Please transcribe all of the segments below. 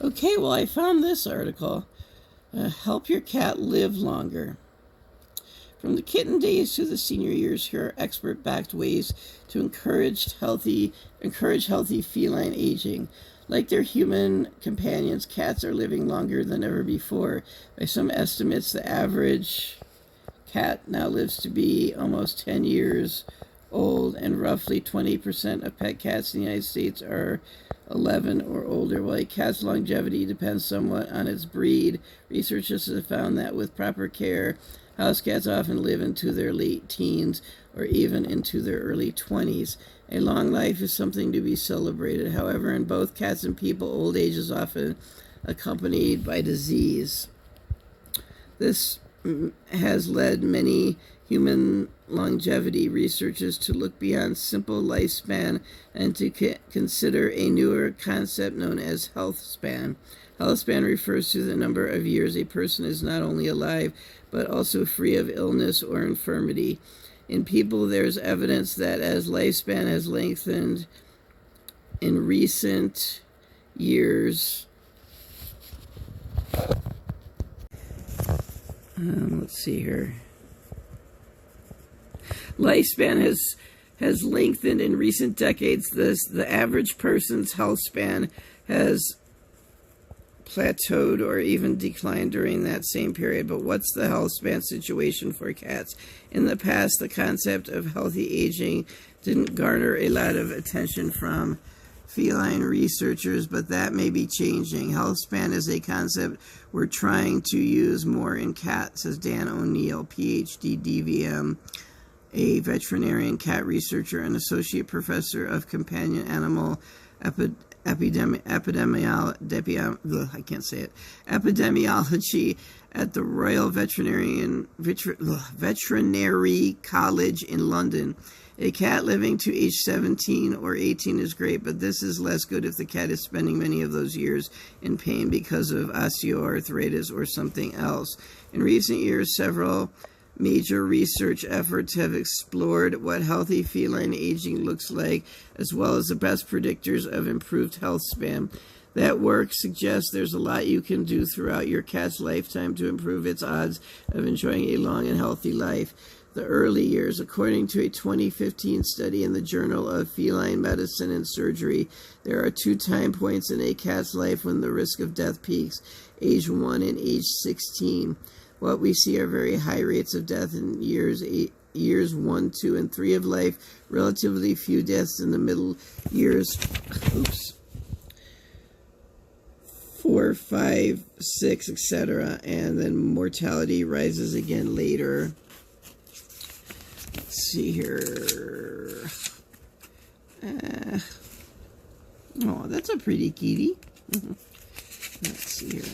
Okay, well, I found this article. Help your cat live longer. From the kitten days to the senior years, here are expert-backed ways to encourage healthy feline aging. Like their human companions, cats are living longer than ever before. By some estimates, the average cat now lives to be almost 10 years old, and roughly 20% of pet cats in the United States are 11 or older. While a cat's longevity depends somewhat on its breed, researchers have found that with proper care, house cats often live into their late teens or even into their early 20s. A long life is something to be celebrated. However, in both cats and people, old age is often accompanied by disease. This has led many human longevity researchers to look beyond simple lifespan and to consider a newer concept known as health span. Health span refers to the number of years a person is not only alive, but also free of illness or infirmity. In people, there's evidence that as lifespan has lengthened in recent years, let's see here. Lifespan has lengthened in recent decades. The average person's health span has plateaued or even declined during that same period. But what's the health span situation for cats? In the past, the concept of healthy aging didn't garner a lot of attention from feline researchers, but that may be changing. Health span is a concept we're trying to use more in cats, says Dan O'Neill, PhD, DVM, a veterinarian cat researcher and associate professor of companion animal epidemiology at the Royal Veterinary College in London. A cat living to age 17 or 18 is great, but this is less good if the cat is spending many of those years in pain because of osteoarthritis or something else. In recent years, several major research efforts have explored what healthy feline aging looks like, as well as the best predictors of improved health span. That work suggests there's a lot you can do throughout your cat's lifetime to improve its odds of enjoying a long and healthy life. The early years, according to a 2015 study in the Journal of Feline Medicine and Surgery, there are 2 time points in a cat's life when the risk of death peaks, age 1 and age 16. What we see are very high rates of death in years 1, 2, and 3 of life, relatively few deaths in the middle years, 4, 5, 6, etc., and then mortality rises again later. Let's see here. Oh, that's a pretty kitty. Let's see here.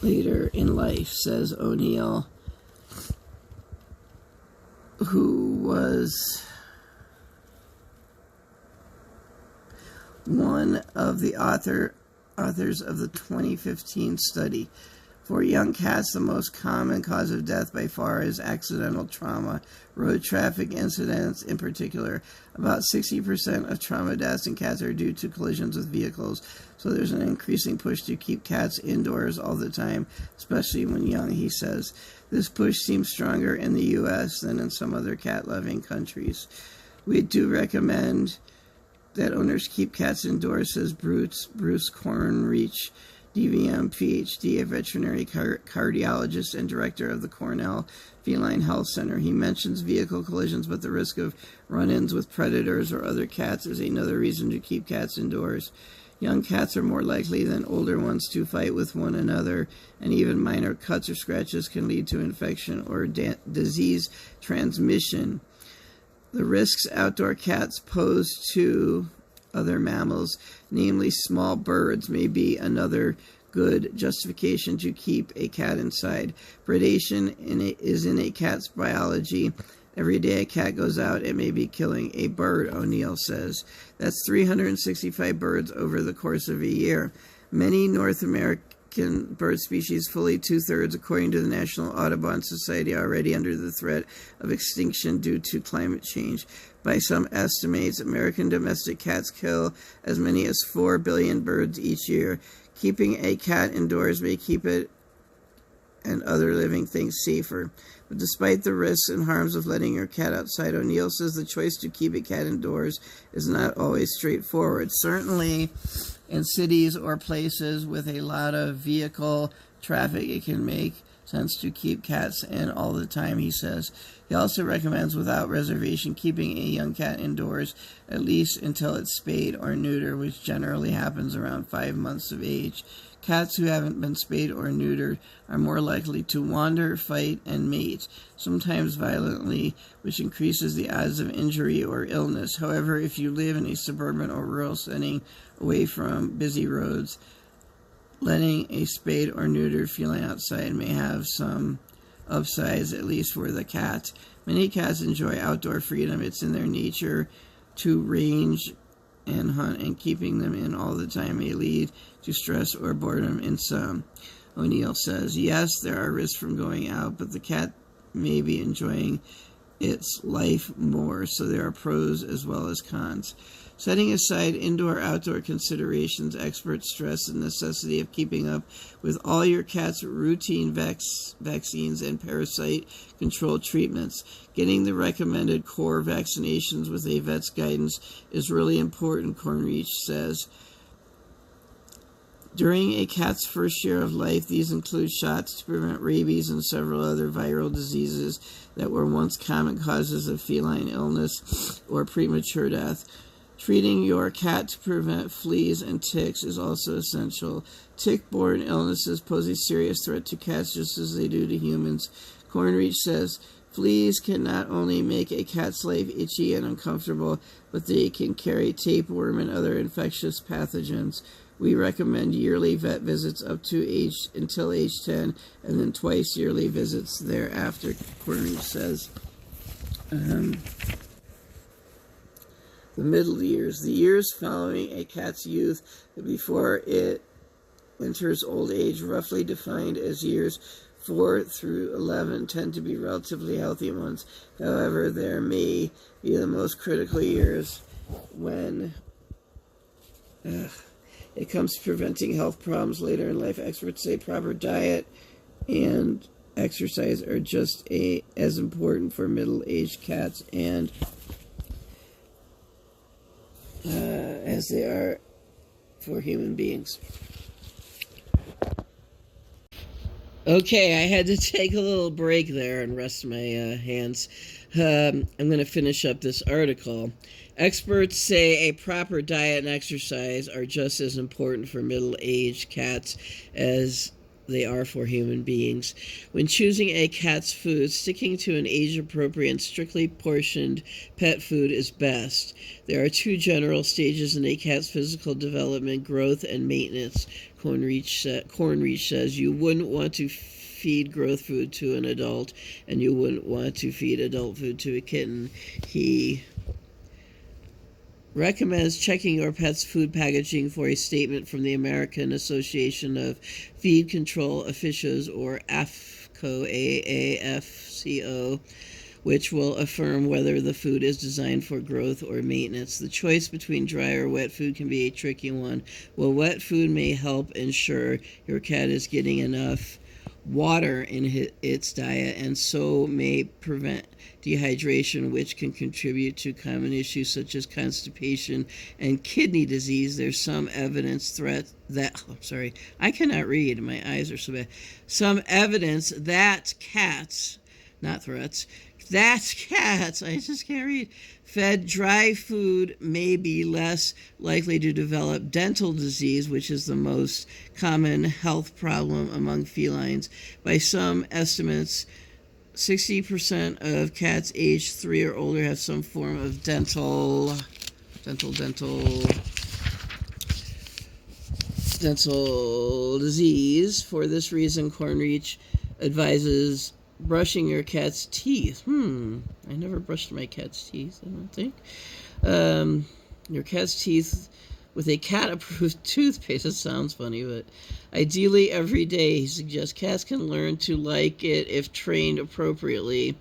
Later in life, says O'Neill, who was one of the authors of the 2015 study. For young cats, the most common cause of death by far is accidental trauma, road traffic incidents in particular. About 60% of trauma deaths in cats are due to collisions with vehicles, so there's an increasing push to keep cats indoors all the time, especially when young, he says. This push seems stronger in the U.S. than in some other cat-loving countries. We do recommend that owners keep cats indoors, says Bruce Cornreach, DVM, PhD, a veterinary cardiologist and director of the Cornell Feline Health Center. He mentions vehicle collisions, but the risk of run-ins with predators or other cats is another reason to keep cats indoors. Young cats are more likely than older ones to fight with one another, and even minor cuts or scratches can lead to infection or disease transmission. The risks outdoor cats pose to other mammals, namely small birds, may be another good justification to keep a cat inside. Predation is in a cat's biology. Every day a cat goes out, it may be killing a bird, O'Neill says. That's 365 birds over the course of a year. Many North American bird species, fully 2/3, according to the National Audubon Society, already under the threat of extinction due to climate change. By some estimates, American domestic cats kill as many as 4 billion birds each year. Keeping a cat indoors may keep it and other living things safer. But despite the risks and harms of letting your cat outside, O'Neill says the choice to keep a cat indoors is not always straightforward. Certainly, in cities or places with a lot of vehicle traffic, it can make sense to keep cats in all the time, he says. He also recommends, without reservation, keeping a young cat indoors, at least until it's spayed or neutered, which generally happens around 5 months of age. Cats who haven't been spayed or neutered are more likely to wander, fight, and mate, sometimes violently, which increases the odds of injury or illness. However, if you live in a suburban or rural setting away from busy roads, letting a spayed or neutered feline outside may have some upsides, at least for the cat. Many cats enjoy outdoor freedom. It's in their nature to range and hunt, and keeping them in all the time may lead to stress or boredom in some. O'Neill says, yes, there are risks from going out, but the cat may be enjoying its life more, so there are pros as well as cons. Setting aside indoor-outdoor considerations, experts stress the necessity of keeping up with all your cat's routine vaccines and parasite control treatments. Getting the recommended core vaccinations with a vet's guidance is really important, Cornreach says. During a cat's first year of life, these include shots to prevent rabies and several other viral diseases that were once common causes of feline illness or premature death. Treating your cat to prevent fleas and ticks is also essential. Tick-borne illnesses pose a serious threat to cats just as they do to humans. Cornreach says, fleas can not only make a cat's life itchy and uncomfortable, but they can carry tapeworm and other infectious pathogens. We recommend yearly vet visits until age 10, and then twice yearly visits thereafter, Cornreach says. The middle years. The years following a cat's youth before it enters old age, roughly defined as years 4 through 11, tend to be relatively healthy ones. However, there may be the most critical years when it comes to preventing health problems later in life. Experts say proper diet and exercise are just as important for middle-aged cats and as they are for human beings. Okay, I had to take a little break there and rest my hands. I'm going to finish up this article. Experts say a proper diet and exercise are just as important for middle-aged cats as they are for human beings. When choosing a cat's food, sticking to an age-appropriate and strictly portioned pet food is best. There are 2 general stages in a cat's physical development: growth and maintenance. Cornreach says you wouldn't want to feed growth food to an adult, and you wouldn't want to feed adult food to a kitten. He recommends checking your pet's food packaging for a statement from the American Association of Feed Control Officials, or AAFCO, AAFCO, which will affirm whether the food is designed for growth or maintenance. The choice between dry or wet food can be a tricky one. While wet food may help ensure your cat is getting enough water in its diet, and so may prevent dehydration, which can contribute to common issues such as constipation and kidney disease. There's some evidence I cannot read, my eyes are so bad. Some evidence that cats, not threats, that cats, I just can't read, fed dry food may be less likely to develop dental disease, which is the most common health problem among felines. By some estimates, 60% of cats aged 3 or older have some form of dental disease. For this reason, Cornreach advises brushing your cat's teeth. I never brushed my cat's teeth, I don't think. Your cat's teeth with a cat-approved toothpaste. It sounds funny, but ideally every day. He suggests cats can learn to like it if trained appropriately.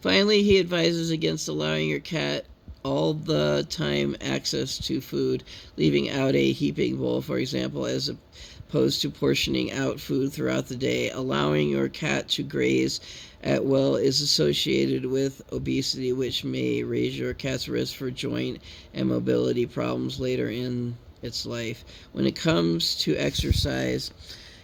Finally, he advises against allowing your cat all the time access to food, leaving out a heaping bowl, for example, as opposed to portioning out food throughout the day. Allowing your cat to graze at will is associated with obesity, which may raise your cat's risk for joint and mobility problems later in its life. When it comes to exercise,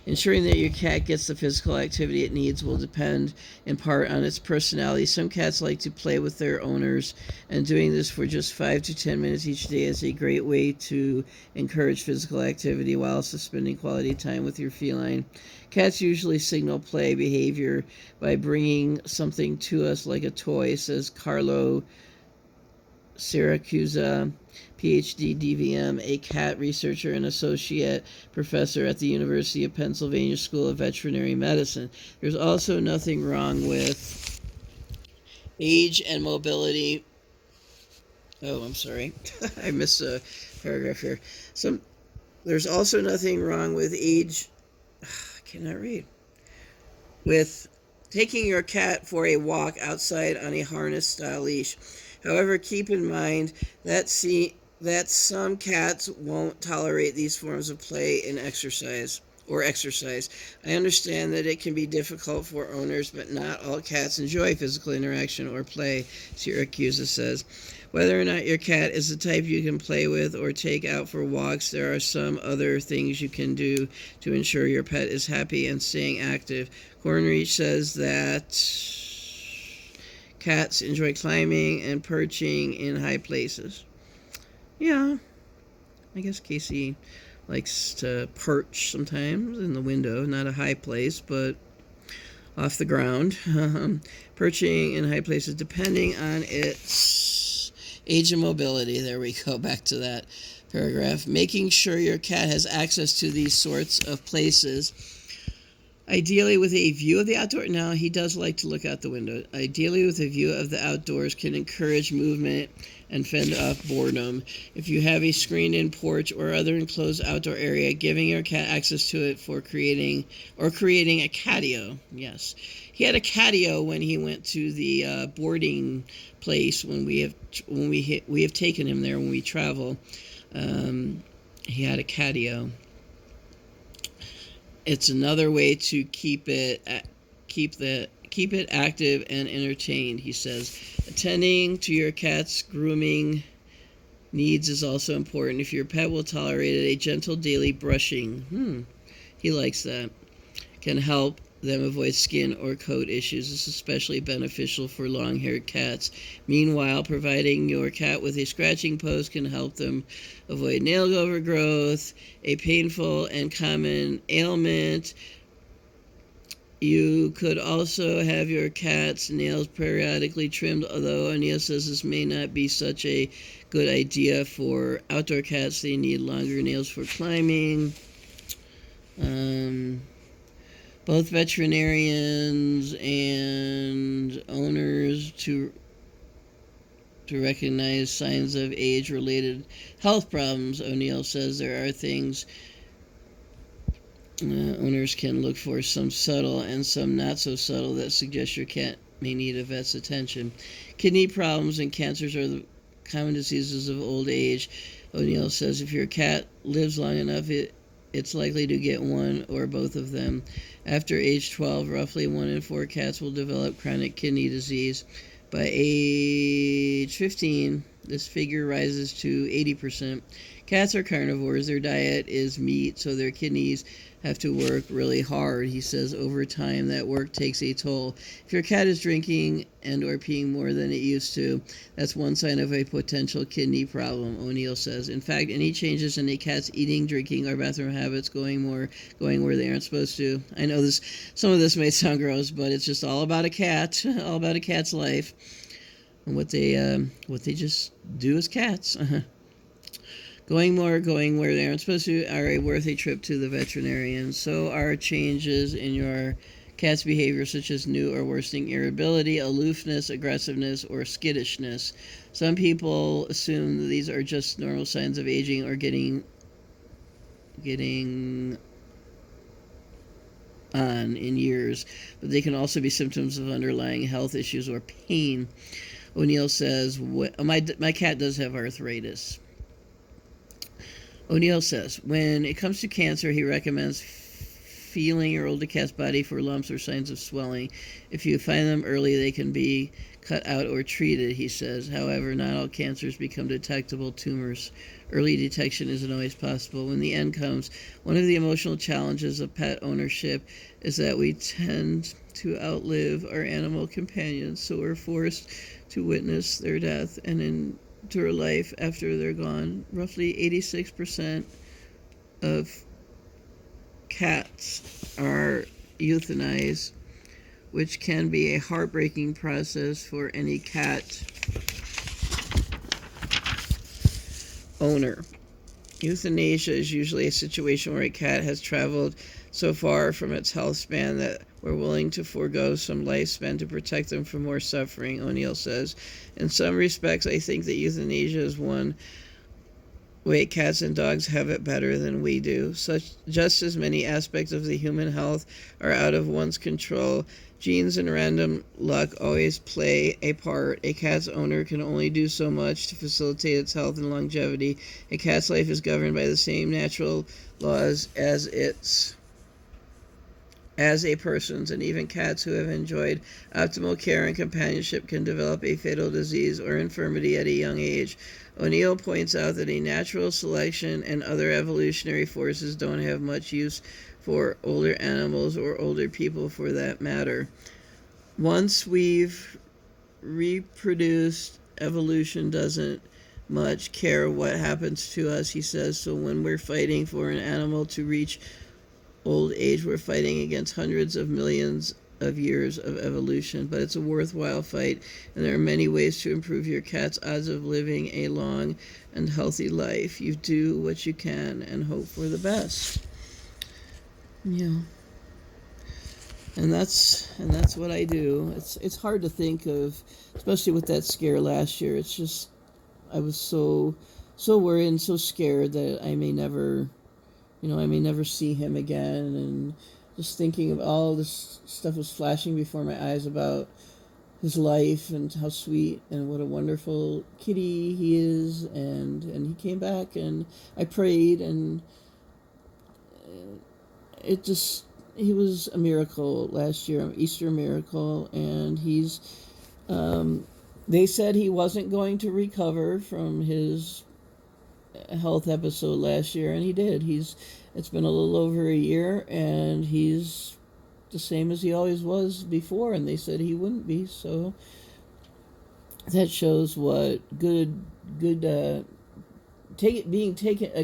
ensuring that your cat gets the physical activity it needs will depend in part on its personality. Some cats like to play with their owners, and doing this for just 5 to 10 minutes each day is a great way to encourage physical activity while spending quality time with your feline. Cats usually signal play behavior by bringing something to us like a toy, says Carlo Siracusa, PhD DVM, a cat researcher and associate professor at the University of Pennsylvania School of Veterinary Medicine. There's also nothing wrong with age and mobility. Oh, I'm sorry. I missed a paragraph here. There's also nothing wrong with age. I cannot read. With taking your cat for a walk outside on a harness-style leash. However, keep in mind that some cats won't tolerate these forms of play and exercise. I understand that it can be difficult for owners, but not all cats enjoy physical interaction or play, Syracuse says. Whether or not your cat is the type you can play with or take out for walks, there are some other things you can do to ensure your pet is happy and staying active. Cornreach says that cats enjoy climbing and perching in high places. Yeah, I guess Kacey likes to perch sometimes in the window, not a high place, but off the ground. Perching in high places depending on its age and mobility. There we go, back to that paragraph. Making sure your cat has access to these sorts of places, ideally with a view of the outdoor. Now, he does like to look out the window. Ideally with a view of the outdoors can encourage movement and fend off boredom. If you have a screened-in porch or other enclosed outdoor area, giving your cat access to it for creating a catio. Yes, he had a catio when he went to the boarding place when we have taken him there when we travel. He had a catio. It's another way to keep it active and entertained, he says. Attending to your cat's grooming needs is also important. If your pet will tolerate it, a gentle daily brushing, he likes that, can help them avoid skin or coat issues. This is especially beneficial for long-haired cats. Meanwhile, providing your cat with a scratching post can help them avoid nail overgrowth, a painful and common ailment. You could also have your cat's nails periodically trimmed, although O'Neill says this may not be such a good idea for outdoor cats. They need longer nails for climbing. Both veterinarians and owners to recognize signs of age-related health problems. O'Neill says there are things owners can look for, some subtle and some not so subtle, that suggest your cat may need a vet's attention. Kidney problems and cancers are the common diseases of old age. O'Neill says if your cat lives long enough, it's likely to get one or both of them. After age 12, roughly 1 in 4 cats will develop chronic kidney disease. By age 15, this figure rises to 80%. Cats are carnivores. Their diet is meat, so their kidneys have to work really hard. He says over time that work takes a toll. If your cat is drinking and or peeing more than it used to, that's one sign of a potential kidney problem, O'Neill says. In fact, any changes in a cat's eating, drinking, or bathroom habits, going where they aren't supposed to. I know some of this may sound gross, but it's just all about a cat, all about a cat's life, and what they just do as cats. Going where they aren't supposed to are worth a trip to the veterinarian. So are changes in your Cat's behavior, such as new or worsening irritability, aloofness, aggressiveness, or skittishness. Some people assume that these are just normal signs of aging or getting on in years, but they can also be symptoms of underlying health issues or pain. O'Neill says, my cat does have arthritis. O'Neill says, when it comes to cancer, he recommends feeling your older cat's body for lumps or signs of swelling. If you find them early, they can be cut out or treated, he says. However, not all cancers become detectable tumors. Early detection isn't always possible. When the end comes, one of the emotional challenges of pet ownership is that we tend to outlive our animal companions, so we're forced to witness their death and endure life after they're gone. Roughly 86% of cats are euthanized, which can be a heartbreaking process for any cat owner. Euthanasia is usually a situation where a cat has traveled so far from its health span that we're willing to forego some lifespan to protect them from more suffering, O'Neill says. In some respects, I think that euthanasia is one way cats and dogs have it better than we do. Just as many aspects of the human health are out of one's control, genes and random luck always play a part. A cat's owner can only do so much to facilitate its health and longevity. A cat's life is governed by the same natural laws as a person's, and even cats who have enjoyed optimal care and companionship can develop a fatal disease or infirmity at a young age. O'Neill points out that a natural selection and other evolutionary forces don't have much use for older animals or older people for that matter. Once we've reproduced, evolution doesn't much care what happens to us, he says. So when we're fighting for an animal to reach old age, we're fighting against hundreds of millions of years of evolution, but it's a worthwhile fight, and there are many ways to improve your cat's odds of living a long and healthy life. You do what you can and hope for the best. Yeah. And that's what I do. It's hard to think of, especially with that scare last year. It's just I was so worried and so scared that I may never see him again, and just thinking of all this stuff was flashing before my eyes about his life and how sweet and what a wonderful kitty he is, and he came back, and I prayed, and he was a miracle last year, an Easter miracle, and they said he wasn't going to recover from his health episode last year, and he did. It's been a little over a year, and he's the same as he always was before, and they said he wouldn't be. So that shows what a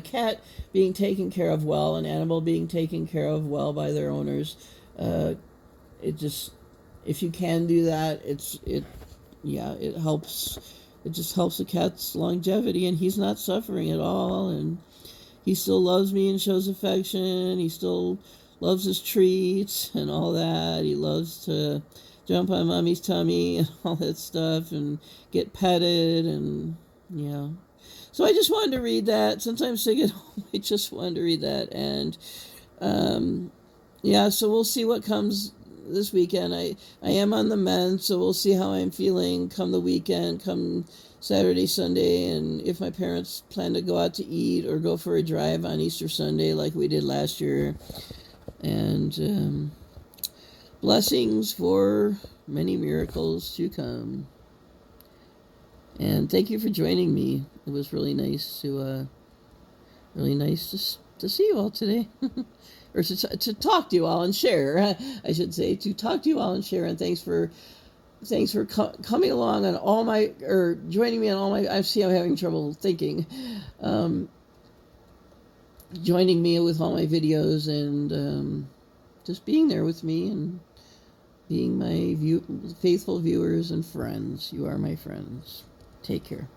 cat being taken care of well, an animal being taken care of well by their owners. If you can do that, it helps. It just helps the cat's longevity, and he's not suffering at all, and he still loves me and shows affection. He still loves his treats and all that. He loves to jump on mommy's tummy and all that stuff and get petted, and yeah. So I just wanted to read that. Since I'm sick at home, I just wanted to read that, and so we'll see what comes this weekend. I am on the mend, so we'll see how I'm feeling come the weekend, come Saturday, Sunday, and if my parents plan to go out to eat or go for a drive on Easter Sunday like we did last year. And blessings for many miracles to come. And thank you for joining me. It was really nice to see you all today. Or to talk to you all and share, I should say, to talk to you all and share. And thanks for coming along on all my, or joining me on all my, I see I'm having trouble thinking, joining me with all my videos, and just being there with me and being my faithful viewers and friends. You are my friends. Take care.